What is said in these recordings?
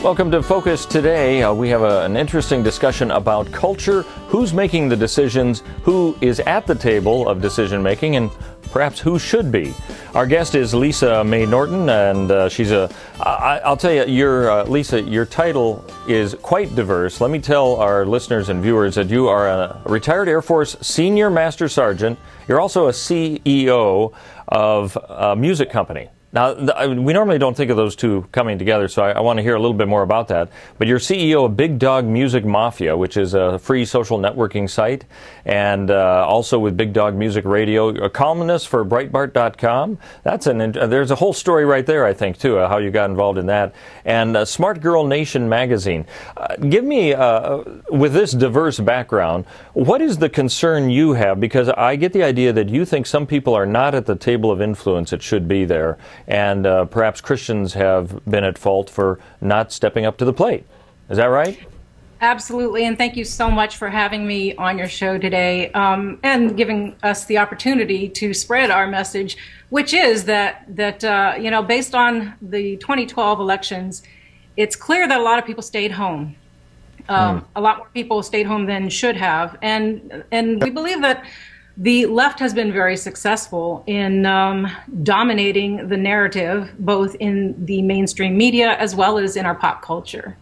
Welcome to Focus Today. We have an interesting discussion about culture, who's making the decisions, who is at the table of decision making, and perhaps who should be. Our guest is Lisa Mei Norton, and she's I'll tell you, Lisa, your title is quite diverse. Let me tell our listeners and viewers that you are a retired Air Force Senior Master Sergeant. You're also a CEO of a music company. Now, we normally don't think of those two coming together, so I want to hear a little bit more about that. But you're CEO of BigDawg Music Mafia, which is a free social networking site, and also with BigDawg Music Radio, a columnist for Breitbart.com. There's a whole story right there, I think, too, how you got involved in that. And Smart Girl Nation magazine. Give me, with this diverse background, what is the concern you have? Because I get the idea that you think some people are not at the table of influence that should be there. And perhaps Christians have been at fault for not stepping up to the plate. Is that right? Absolutely, and thank you so much for having me on your show today and giving us the opportunity to spread our message, which is that based on the 2012 elections, it's clear that a lot of people stayed home. A lot more people stayed home than should have, and we believe that the left has been very successful in dominating the narrative, both in the mainstream media as well as in our pop culture.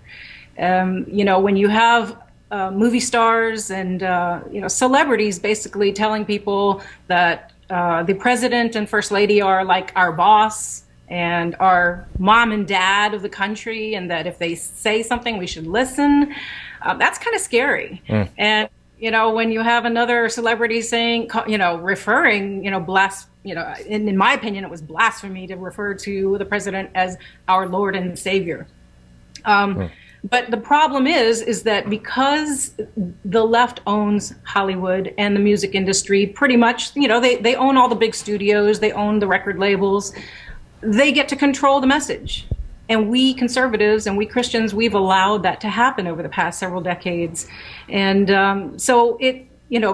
When you have movie stars and celebrities basically telling people that the president and first lady are like our boss and our mom and dad of the country, and that if they say something, we should listen, that's kind of scary. And when you have another celebrity saying, referring, in my opinion, it was blasphemy to refer to the president as our Lord and Savior. But the problem is that because the left owns Hollywood and the music industry, pretty much, they own all the big studios, they own the record labels, they get to control the message. And we conservatives and we Christians, we've allowed that to happen over the past several decades. And so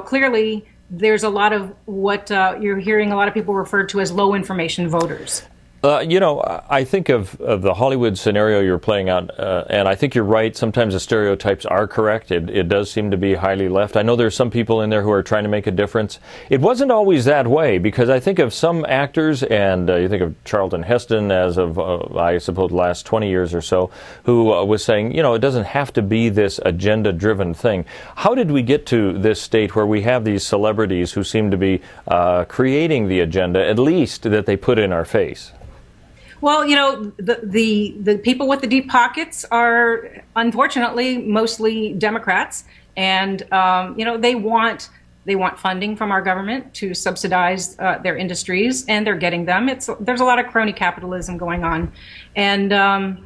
clearly there's a lot of what you're hearing a lot of people refer to as low information voters. I think of the Hollywood scenario you're playing out, and I think you're right. Sometimes the stereotypes are correct. It does seem to be highly left. I know there's some people in there who are trying to make a difference. It wasn't always that way, because I think of some actors, and you think of Charlton Heston as of, I suppose, the last 20 years or so, who was saying, it doesn't have to be this agenda-driven thing. How did we get to this state where we have these celebrities who seem to be creating the agenda, at least that they put in our face? Well, the people with the deep pockets are unfortunately mostly Democrats, and they want funding from our government to subsidize their industries, and they're getting them. There's a lot of crony capitalism going on, and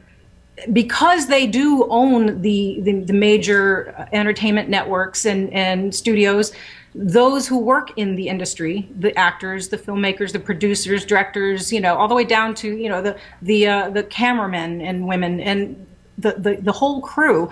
because they do own the major entertainment networks and studios, those who work in the industry, the actors, the filmmakers, the producers, directors, all the way down to the cameramen and women and the whole crew,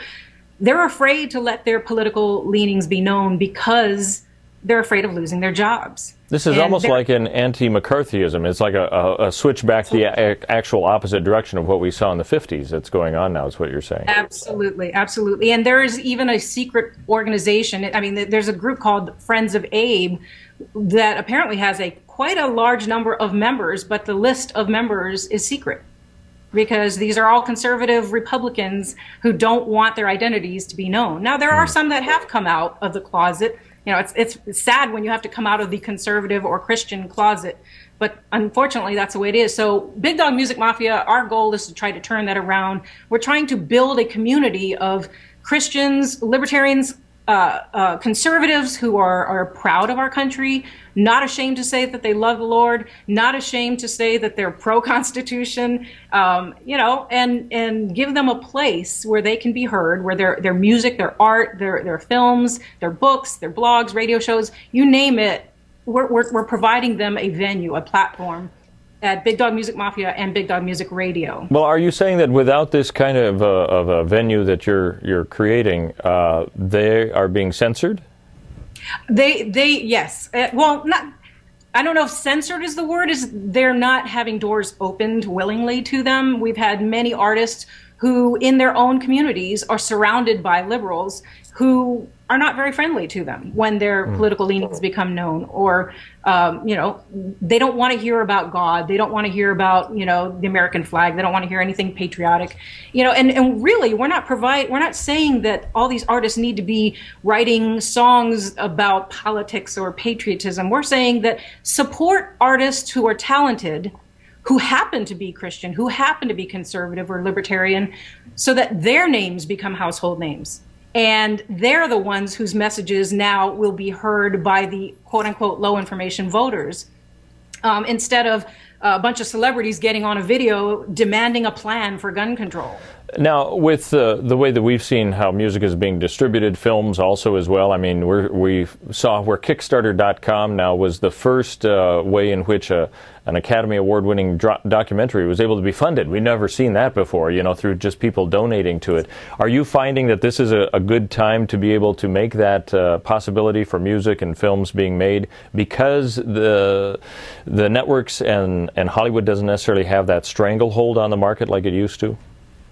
they're afraid to let their political leanings be known because they're afraid of losing their jobs. This is almost like an anti-McCarthyism. It's like a switch back the actual opposite direction of what we saw in the 50s that's going on now, is what you're saying. Absolutely, absolutely. And there is even a secret organization. I mean, there's a group called Friends of Abe that apparently has quite a large number of members, but the list of members is secret, because these are all conservative Republicans who don't want their identities to be known. Now, there are some that have come out of the closet. It's sad when you have to come out of the conservative or Christian closet, but unfortunately that's the way it is. So BigDawg Music Mafia, our goal is to try to turn that around. We're trying to build a community of Christians, libertarians, conservatives who are proud of our country, not ashamed to say that they love the Lord, not ashamed to say that they're pro-Constitution, and give them a place where they can be heard, where their music, their art, their films, their books, their blogs, radio shows, you name it, we're providing them a venue, a platform at BigDawg Music Mafia and BigDawg Music Radio. Well, are you saying that without this kind of a venue that you're creating, they are being censored? Yes. Well, not. I don't know if censored is the word. Is they're not having doors opened willingly to them. We've had many artists who in their own communities are surrounded by liberals who are not very friendly to them when their political leanings become known, or they don't want to hear about God, they don't want to hear about the American flag, they don't want to hear anything patriotic, and really we're not saying that all these artists need to be writing songs about politics or patriotism. We're saying that support artists who are talented, who happen to be Christian, who happen to be conservative or libertarian, so that their names become household names. And they're the ones whose messages now will be heard by the quote unquote low information voters, instead of a bunch of celebrities getting on a video demanding a plan for gun control. Now, with the way that we've seen how music is being distributed, films also as well, I mean, we saw where Kickstarter.com now was the first way in which an Academy Award-winning documentary was able to be funded. We've never seen that before, through just people donating to it. Are you finding that this is a good time to be able to make that possibility for music and films being made, because the networks and Hollywood doesn't necessarily have that stranglehold on the market like it used to?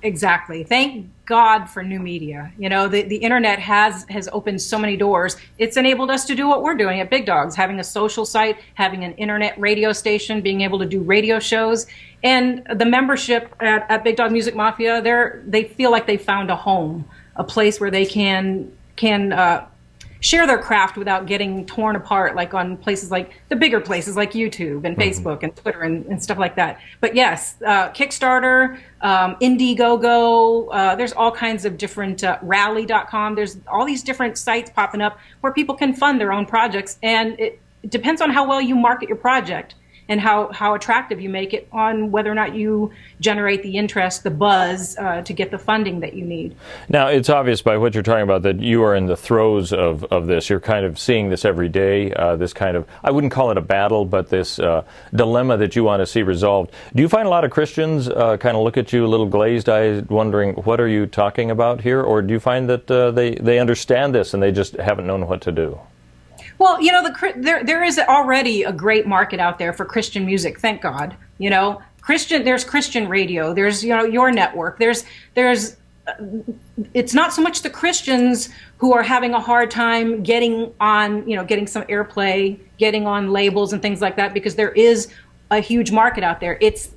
Exactly. Thank God for new media. The internet has opened so many doors. It's enabled us to do what we're doing at BigDawg, having a social site, having an internet radio station, being able to do radio shows. And the membership at BigDawg Music Mafia, they feel like they found a home, a place where they can share their craft without getting torn apart, like on places like the bigger places like YouTube and Facebook and Twitter and stuff like that. But yes, Kickstarter, Indiegogo, there's all kinds of different, Rally.com, there's all these different sites popping up where people can fund their own projects. And it depends on how well you market your project and how attractive you make it on whether or not you generate the interest, the buzz, to get the funding that you need. Now, it's obvious by what you're talking about that you are in the throes of this. You're kind of seeing this every day, this kind of, I wouldn't call it a battle, but this dilemma that you want to see resolved. Do you find a lot of Christians kind of look at you a little glazed-eyed, wondering, what are you talking about here? Or do you find that they understand this and they just haven't known what to do? Well, there is already a great market out there for Christian music. Thank God. There's Christian radio. There's your network. It's not so much the Christians who are having a hard time getting on, getting some airplay, getting on labels and things like that, because there is a huge market out there. It's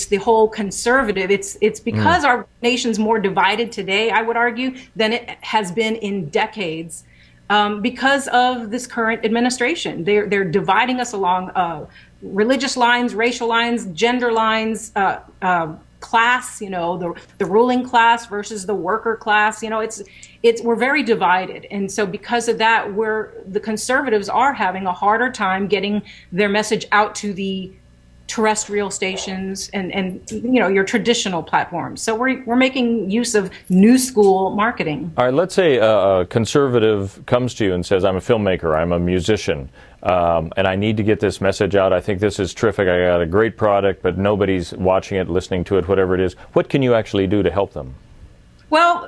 the whole conservative. It's because our nation's more divided today, I would argue, than it has been in decades. Because of this current administration. They're dividing us along religious lines, racial lines, gender lines, class, the ruling class versus the worker class. We're very divided. And so because of that, the conservatives are having a harder time getting their message out to the terrestrial stations and your traditional platforms. So we're making use of new school marketing. All right, let's say a conservative comes to you and says, I'm a filmmaker, I'm a musician, and I need to get this message out. I think this is terrific. I got a great product, but nobody's watching it, listening to it, whatever it is. What can you actually do to help them? Well,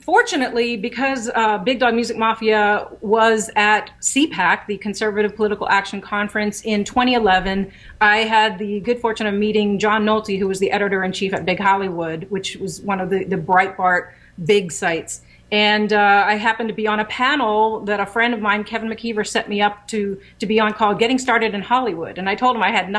fortunately, because BigDawg Music Mafia was at CPAC, the Conservative Political Action Conference, in 2011, I had the good fortune of meeting John Nolte, who was the editor-in-chief at Big Hollywood, which was one of the Breitbart big sites. And I happened to be on a panel that a friend of mine, Kevin McKeever, set me up to be on, called Getting Started in Hollywood. And I told him I had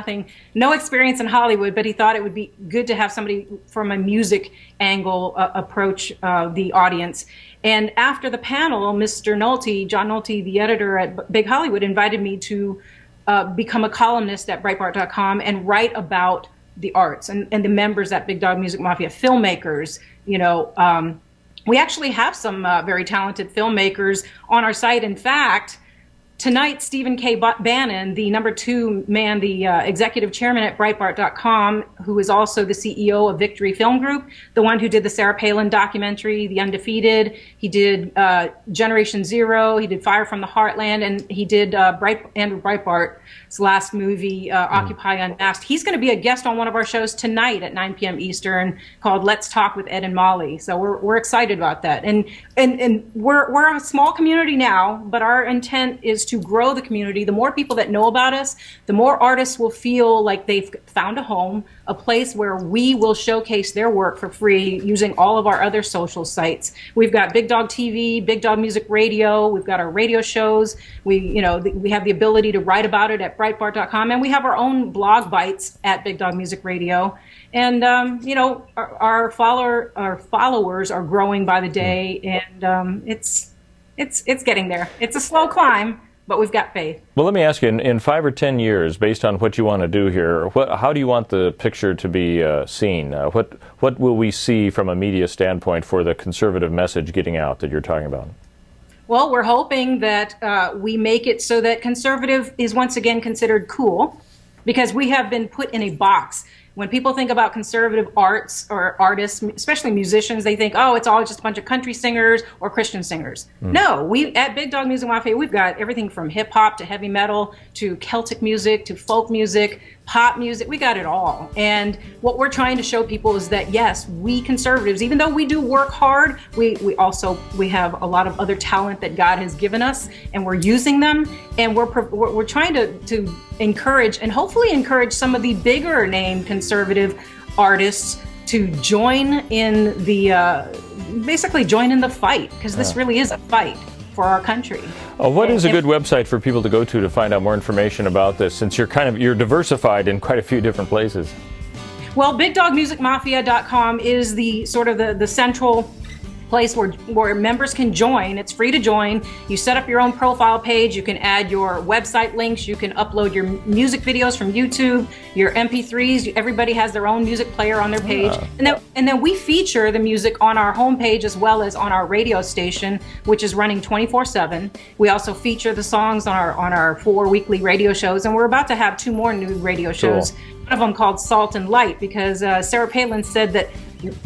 no experience in Hollywood, but he thought it would be good to have somebody from a music angle approach the audience. And after the panel, Mr. Nolte, John Nolte, the editor at Big Hollywood, invited me to become a columnist at Breitbart.com and write about the arts and the members at BigDawg Music Mafia, filmmakers, we actually have some very talented filmmakers on our site. In fact, tonight, Stephen K. Bannon, the #2 man, the executive chairman at Breitbart.com, who is also the CEO of Victory Film Group, the one who did the Sarah Palin documentary, The Undefeated. He did Generation Zero. He did Fire from the Heartland, and he did Andrew Breitbart's last movie, Occupy Unmasked. He's going to be a guest on one of our shows tonight at 9 p.m. Eastern, called Let's Talk with Ed and Molly. So we're excited about that. And we're a small community now, but our intent is to grow the community. The more people that know about us, the more artists will feel like they've found a home, a place where we will showcase their work for free using all of our other social sites. We've got BigDawg TV, BigDawg Music Radio. We've got our radio shows. We have the ability to write about it at Breitbart.com, and we have our own blog bites at BigDawg Music Radio. And our followers are growing by the day, and it's getting there. It's a slow climb, but we've got faith. Well, let me ask you, in 5 or 10 years, based on what you want to do here, how do you want the picture to be seen? What will we see from a media standpoint for the conservative message getting out that you're talking about? Well, we're hoping that we make it so that conservative is once again considered cool, because we have been put in a box. When people think about conservative arts or artists, especially musicians, they think, oh, it's all just a bunch of country singers or Christian singers. No, we at BigDawg Music Mafia, we've got everything from hip hop to heavy metal to Celtic music to folk music, pop music. We got it all. And what we're trying to show people is that, yes, we conservatives, even though we do work hard, we have a lot of other talent that God has given us, and we're using them. And we're trying to encourage, and hopefully encourage, some of the bigger name conservative artists to join in the basically join in the fight, because this really is a fight for our country. What is a good website for people to go to find out more information about this, since you're diversified in quite a few different places? Well, BigDawgMusicMafia.com is the sort of the central place where members can join. It's free to join. You set up your own profile page. You can add your website links. You can upload your music videos from YouTube, your MP3s. Everybody has their own music player on their page. And then we feature the music on our homepage as well as on our radio station, which is running 24/7. We also feature the songs on our 4 weekly radio shows, and we're about to have 2 more new radio shows. Cool. One of them called Salt and Light, because Sarah Palin said that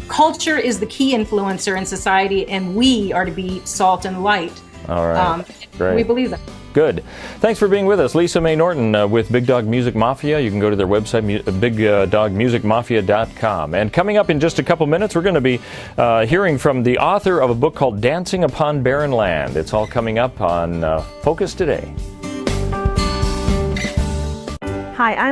culture is the key influencer in society, and we are to be salt and light. All right. Great. We believe that. Good. Thanks for being with us. Lisa Mei Norton with BigDawg Music Mafia. You can go to their website, BigDawgMusicMafia.com. And coming up in just a couple minutes, we're going to be hearing from the author of a book called Dancing Upon Barren Land. It's all coming up on Focus Today. Hi, I'm